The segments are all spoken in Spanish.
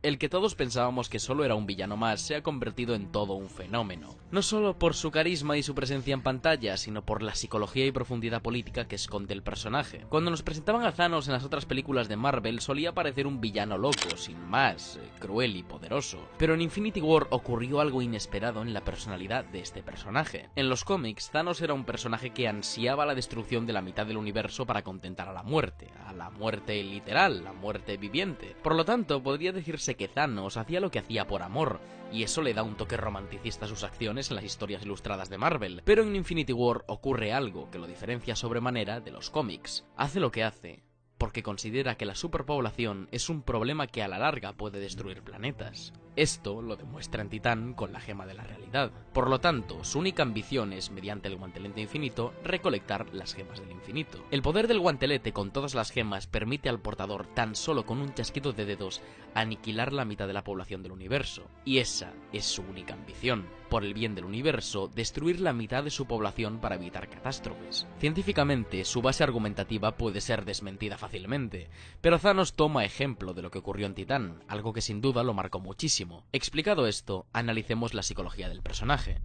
El que todos pensábamos que solo era un villano más se ha convertido en todo un fenómeno. No solo por su carisma y su presencia en pantalla, sino por la psicología y profundidad política que esconde el personaje. Cuando nos presentaban a Thanos en las otras películas de Marvel solía parecer un villano loco, sin más, cruel y poderoso. Pero en Infinity War ocurrió algo inesperado en la personalidad de este personaje. En los cómics, Thanos era un personaje que ansiaba la destrucción de la mitad del universo para contentar a la muerte literal, la muerte viviente. Por lo tanto, podría decirse que Thanos hacía lo que hacía por amor, y eso le da un toque romanticista a sus acciones en las historias ilustradas de Marvel. Pero en Infinity War ocurre algo que lo diferencia sobremanera de los cómics. Hace lo que hace porque considera que la superpoblación es un problema que a la larga puede destruir planetas. Esto lo demuestra en Titán con la gema de la realidad. Por lo tanto, su única ambición es, mediante el guantelete infinito, recolectar las gemas del infinito. El poder del guantelete con todas las gemas permite al portador, tan solo con un chasquido de dedos, aniquilar la mitad de la población del universo. Y esa es su única ambición. Por el bien del universo, destruir la mitad de su población para evitar catástrofes. Científicamente, su base argumentativa puede ser desmentida fácilmente, pero Thanos toma ejemplo de lo que ocurrió en Titán, algo que sin duda lo marcó muchísimo. Explicado esto, analicemos la psicología del personaje.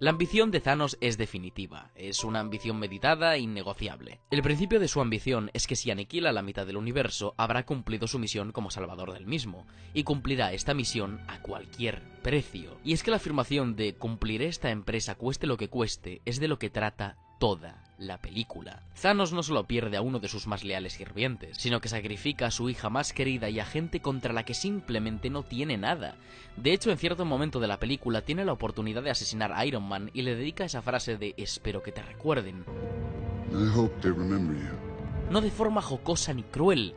La ambición de Thanos es definitiva, es una ambición meditada e innegociable. El principio de su ambición es que si aniquila la mitad del universo, habrá cumplido su misión como salvador del mismo, y cumplirá esta misión a cualquier precio. Y es que la afirmación de cumpliré esta empresa cueste lo que cueste es de lo que trata toda la película. Thanos no solo pierde a uno de sus más leales sirvientes, sino que sacrifica a su hija más querida y a gente contra la que simplemente no tiene nada. De hecho, en cierto momento de la película tiene la oportunidad de asesinar a Iron Man y le dedica esa frase de espero que te recuerden. I hope they remember you. No de forma jocosa ni cruel,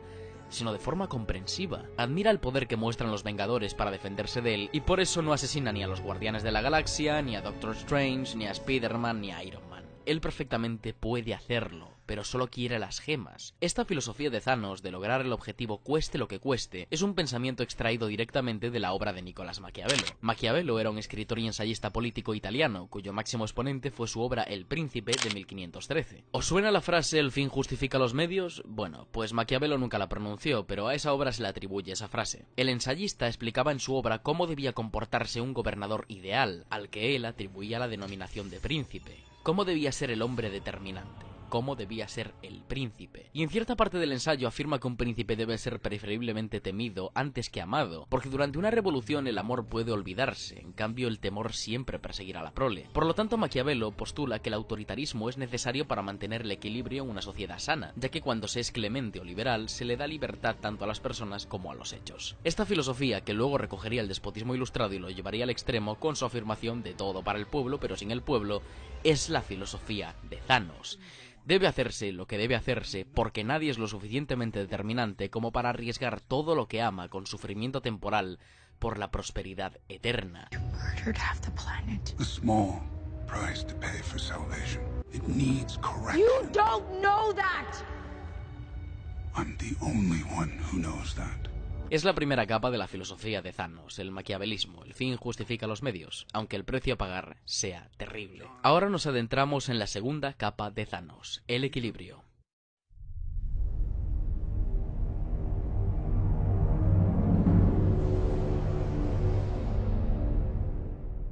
sino de forma comprensiva. Admira el poder que muestran los Vengadores para defenderse de él, y por eso no asesina ni a los Guardianes de la Galaxia, ni a Doctor Strange, ni a Spider-Man, ni a Iron Man. Él perfectamente puede hacerlo, pero solo quiere las gemas. Esta filosofía de Thanos de lograr el objetivo cueste lo que cueste es un pensamiento extraído directamente de la obra de Nicolás Maquiavelo. Maquiavelo era un escritor y ensayista político italiano, cuyo máximo exponente fue su obra El Príncipe de 1513. ¿Os suena la frase "el fin justifica los medios"? Bueno, pues Maquiavelo nunca la pronunció, pero a esa obra se le atribuye esa frase. El ensayista explicaba en su obra cómo debía comportarse un gobernador ideal, al que él atribuía la denominación de príncipe. Cómo debía ser el hombre determinante, cómo debía ser el príncipe. Y en cierta parte del ensayo afirma que un príncipe debe ser preferiblemente temido antes que amado, porque durante una revolución el amor puede olvidarse, en cambio el temor siempre perseguirá a la prole. Por lo tanto, Maquiavelo postula que el autoritarismo es necesario para mantener el equilibrio en una sociedad sana, ya que cuando se es clemente o liberal se le da libertad tanto a las personas como a los hechos. Esta filosofía, que luego recogería el despotismo ilustrado y lo llevaría al extremo con su afirmación de todo para el pueblo pero sin el pueblo, es la filosofía de Thanos. Debe hacerse lo que debe hacerse porque nadie es lo suficientemente determinante como para arriesgar todo lo que ama con sufrimiento temporal por la prosperidad eterna. A small price to pay for salvation. It needs correction. You don't know that! I'm the only one who knows that. Es la primera capa de la filosofía de Thanos, el maquiavelismo. El fin justifica los medios, aunque el precio a pagar sea terrible. Ahora nos adentramos en la segunda capa de Thanos, el equilibrio.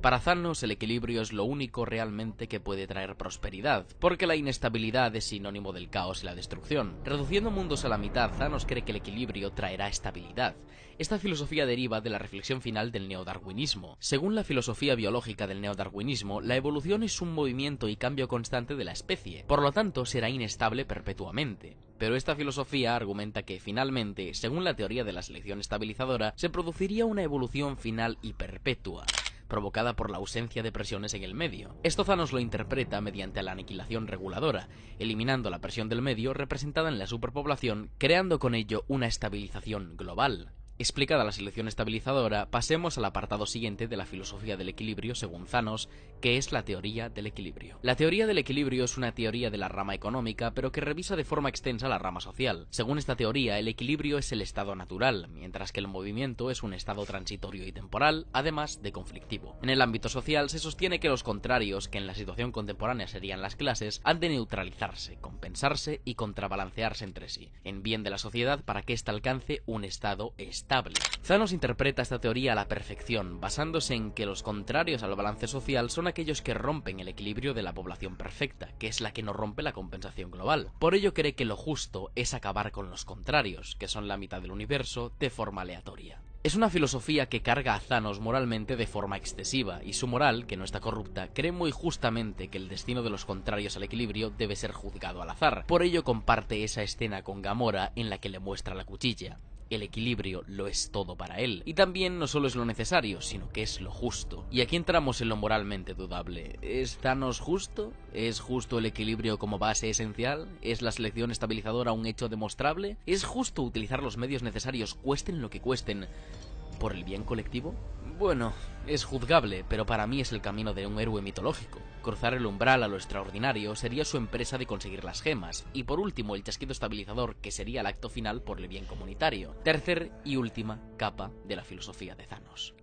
Para Thanos, el equilibrio es lo único realmente que puede traer prosperidad, porque la inestabilidad es sinónimo del caos y la destrucción. Reduciendo mundos a la mitad, Thanos cree que el equilibrio traerá estabilidad. Esta filosofía deriva de la reflexión final del neodarwinismo. Según la filosofía biológica del neodarwinismo, la evolución es un movimiento y cambio constante de la especie, por lo tanto será inestable perpetuamente. Pero esta filosofía argumenta que, finalmente, según la teoría de la selección estabilizadora, se produciría una evolución final y perpetua, provocada por la ausencia de presiones en el medio. Esto Thanos lo interpreta mediante la aniquilación reguladora, eliminando la presión del medio representada en la superpoblación, creando con ello una estabilización global. Explicada la selección estabilizadora, pasemos al apartado siguiente de la filosofía del equilibrio según Thanos, que es la teoría del equilibrio. La teoría del equilibrio es una teoría de la rama económica, pero que revisa de forma extensa la rama social. Según esta teoría, el equilibrio es el estado natural, mientras que el movimiento es un estado transitorio y temporal, además de conflictivo. En el ámbito social se sostiene que los contrarios, que en la situación contemporánea serían las clases, han de neutralizarse, compensarse y contrabalancearse entre sí, en bien de la sociedad para que ésta alcance un estado estable. Thanos interpreta esta teoría a la perfección, basándose en que los contrarios al balance social son aquellos que rompen el equilibrio de la población perfecta, que es la que no rompe la compensación global. Por ello cree que lo justo es acabar con los contrarios, que son la mitad del universo, de forma aleatoria. Es una filosofía que carga a Thanos moralmente de forma excesiva, y su moral, que no está corrupta, cree muy justamente que el destino de los contrarios al equilibrio debe ser juzgado al azar. Por ello comparte esa escena con Gamora en la que le muestra la cuchilla. El equilibrio lo es todo para él. Y también no solo es lo necesario, sino que es lo justo. Y aquí entramos en lo moralmente dudable. ¿Es Thanos justo? ¿Es justo el equilibrio como base esencial? ¿Es la selección estabilizadora un hecho demostrable? ¿Es justo utilizar los medios necesarios, cuesten lo que cuesten, por el bien colectivo? Bueno, es juzgable, pero para mí es el camino de un héroe mitológico. Cruzar el umbral a lo extraordinario sería su empresa de conseguir las gemas, y por último el chasquido estabilizador, que sería el acto final por el bien comunitario. Tercer y última capa de la filosofía de Thanos.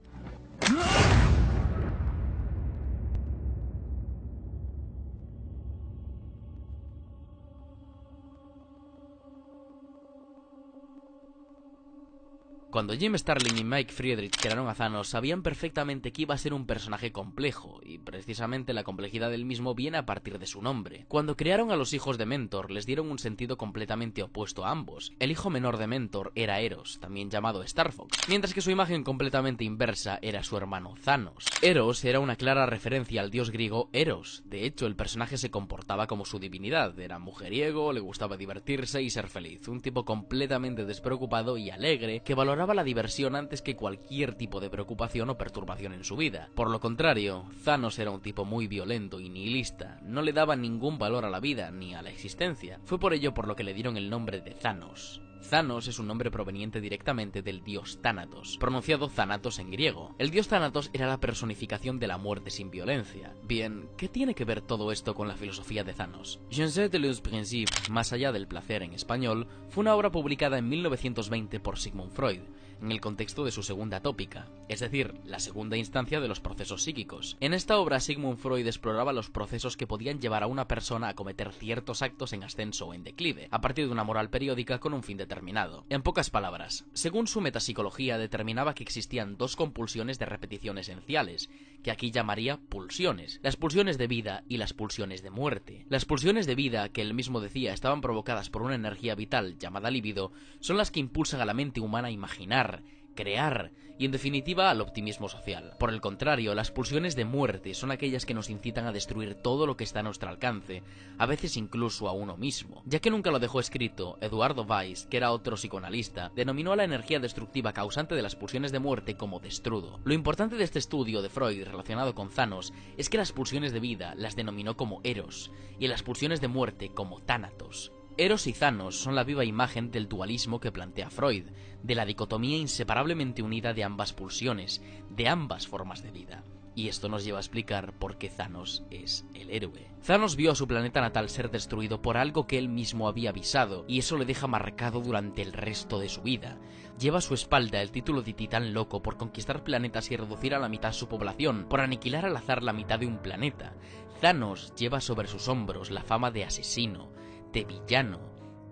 Cuando Jim Starlin y Mike Friedrich crearon a Thanos, sabían perfectamente que iba a ser un personaje complejo, y precisamente la complejidad del mismo viene a partir de su nombre. Cuando crearon a los hijos de Mentor, les dieron un sentido completamente opuesto a ambos. El hijo menor de Mentor era Eros, también llamado Star Fox, mientras que su imagen completamente inversa era su hermano Thanos. Eros era una clara referencia al dios griego Eros. De hecho, el personaje se comportaba como su divinidad, era mujeriego, le gustaba divertirse y ser feliz, un tipo completamente despreocupado y alegre que valoraba la diversión antes que cualquier tipo de preocupación o perturbación en su vida. Por lo contrario, Thanos era un tipo muy violento y nihilista, no le daba ningún valor a la vida ni a la existencia. Fue por ello por lo que le dieron el nombre de Thanos. Thanos es un nombre proveniente directamente del dios Thanatos, pronunciado Thanatos en griego. El dios Thanatos era la personificación de la muerte sin violencia. Bien, ¿qué tiene que ver todo esto con la filosofía de Thanos? Je ne sais de les principes, más allá del placer en español, fue una obra publicada en 1920 por Sigmund Freud, en el contexto de su segunda tópica, es decir, la segunda instancia de los procesos psíquicos. En esta obra Sigmund Freud exploraba los procesos que podían llevar a una persona a cometer ciertos actos en ascenso o en declive, a partir de una moral periódica con un fin determinado. En pocas palabras, según su metapsicología determinaba que existían dos compulsiones de repetición esenciales, que aquí llamaría pulsiones, las pulsiones de vida y las pulsiones de muerte. Las pulsiones de vida, que él mismo decía estaban provocadas por una energía vital llamada libido, son las que impulsan a la mente humana a imaginar, crear y en definitiva al optimismo social. Por el contrario, las pulsiones de muerte son aquellas que nos incitan a destruir todo lo que está a nuestro alcance, a veces incluso a uno mismo. Ya que nunca lo dejó escrito, Eduardo Weiss, que era otro psicoanalista, denominó a la energía destructiva causante de las pulsiones de muerte como destrudo. Lo importante de este estudio de Freud relacionado con Thanos es que las pulsiones de vida las denominó como Eros y las pulsiones de muerte como Thanatos. Eros y Thanos son la viva imagen del dualismo que plantea Freud, de la dicotomía inseparablemente unida de ambas pulsiones, de ambas formas de vida. Y esto nos lleva a explicar por qué Thanos es el héroe. Thanos vio a su planeta natal ser destruido por algo que él mismo había avisado, y eso le deja marcado durante el resto de su vida. Lleva a su espalda el título de titán loco por conquistar planetas y reducir a la mitad su población, por aniquilar al azar la mitad de un planeta. Thanos lleva sobre sus hombros la fama de asesino, de villano.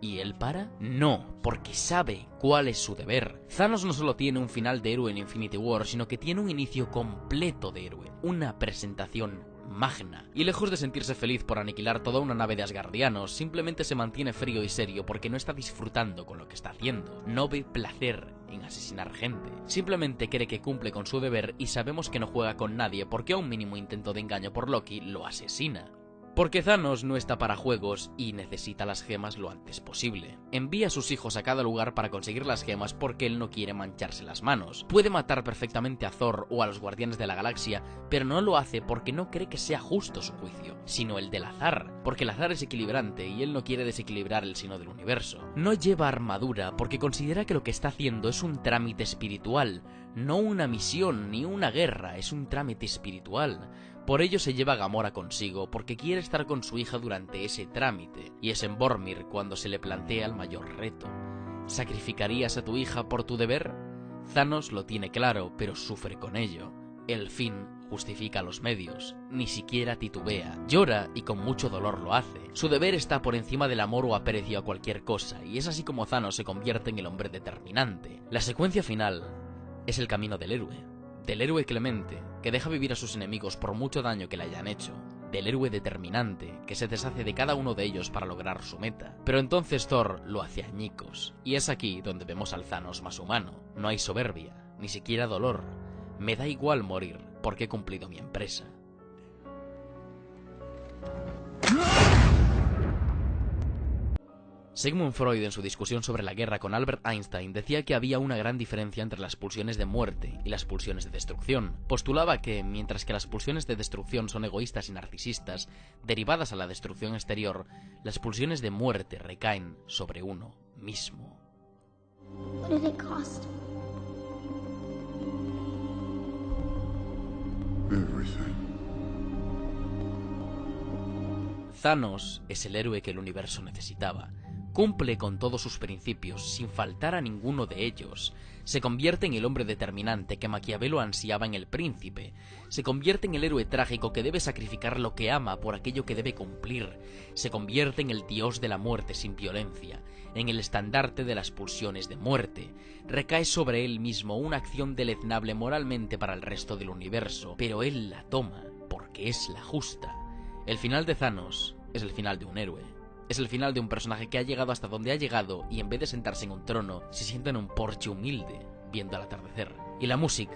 ¿Y él para? No, porque sabe cuál es su deber. Thanos no solo tiene un final de héroe en Infinity War, sino que tiene un inicio completo de héroe, una presentación magna. Y lejos de sentirse feliz por aniquilar toda una nave de asgardianos, simplemente se mantiene frío y serio porque no está disfrutando con lo que está haciendo. No ve placer en asesinar gente. Simplemente cree que cumple con su deber y sabemos que no juega con nadie porque a un mínimo intento de engaño por Loki lo asesina. Porque Thanos no está para juegos y necesita las gemas lo antes posible. Envía a sus hijos a cada lugar para conseguir las gemas porque él no quiere mancharse las manos. Puede matar perfectamente a Thor o a los Guardianes de la Galaxia, pero no lo hace porque no cree que sea justo su juicio, sino el del azar, porque el azar es equilibrante y él no quiere desequilibrar el sino del universo. No lleva armadura porque considera que lo que está haciendo es un trámite espiritual, no una misión ni una guerra, es un trámite espiritual. Por ello se lleva a Gamora consigo, porque quiere estar con su hija durante ese trámite, y es en Vormir cuando se le plantea el mayor reto. ¿Sacrificarías a tu hija por tu deber? Thanos lo tiene claro, pero sufre con ello. El fin justifica los medios, ni siquiera titubea, llora y con mucho dolor lo hace. Su deber está por encima del amor o aprecio a cualquier cosa, y es así como Thanos se convierte en el hombre determinante. La secuencia final es el camino del héroe clemente, que deja vivir a sus enemigos por mucho daño que le hayan hecho, del héroe determinante, que se deshace de cada uno de ellos para lograr su meta. Pero entonces Thor lo hace añicos, y es aquí donde vemos al Thanos más humano. No hay soberbia, ni siquiera dolor. Me da igual morir, porque he cumplido mi empresa. Sigmund Freud, en su discusión sobre la guerra con Albert Einstein, decía que había una gran diferencia entre las pulsiones de muerte y las pulsiones de destrucción. Postulaba que, mientras que las pulsiones de destrucción son egoístas y narcisistas, derivadas a la destrucción exterior, las pulsiones de muerte recaen sobre uno mismo. What did it cost? Everything. Thanos es el héroe que el universo necesitaba. Cumple con todos sus principios, sin faltar a ninguno de ellos. Se convierte en el hombre determinante que Maquiavelo ansiaba en el príncipe. Se convierte en el héroe trágico que debe sacrificar lo que ama por aquello que debe cumplir. Se convierte en el dios de la muerte sin violencia, en el estandarte de las pulsiones de muerte. Recae sobre él mismo una acción deleznable moralmente para el resto del universo, pero él la toma porque es la justa. El final de Thanos es el final de un héroe. Es el final de un personaje que ha llegado hasta donde ha llegado y en vez de sentarse en un trono, se sienta en un porche humilde, viendo el atardecer. Y la música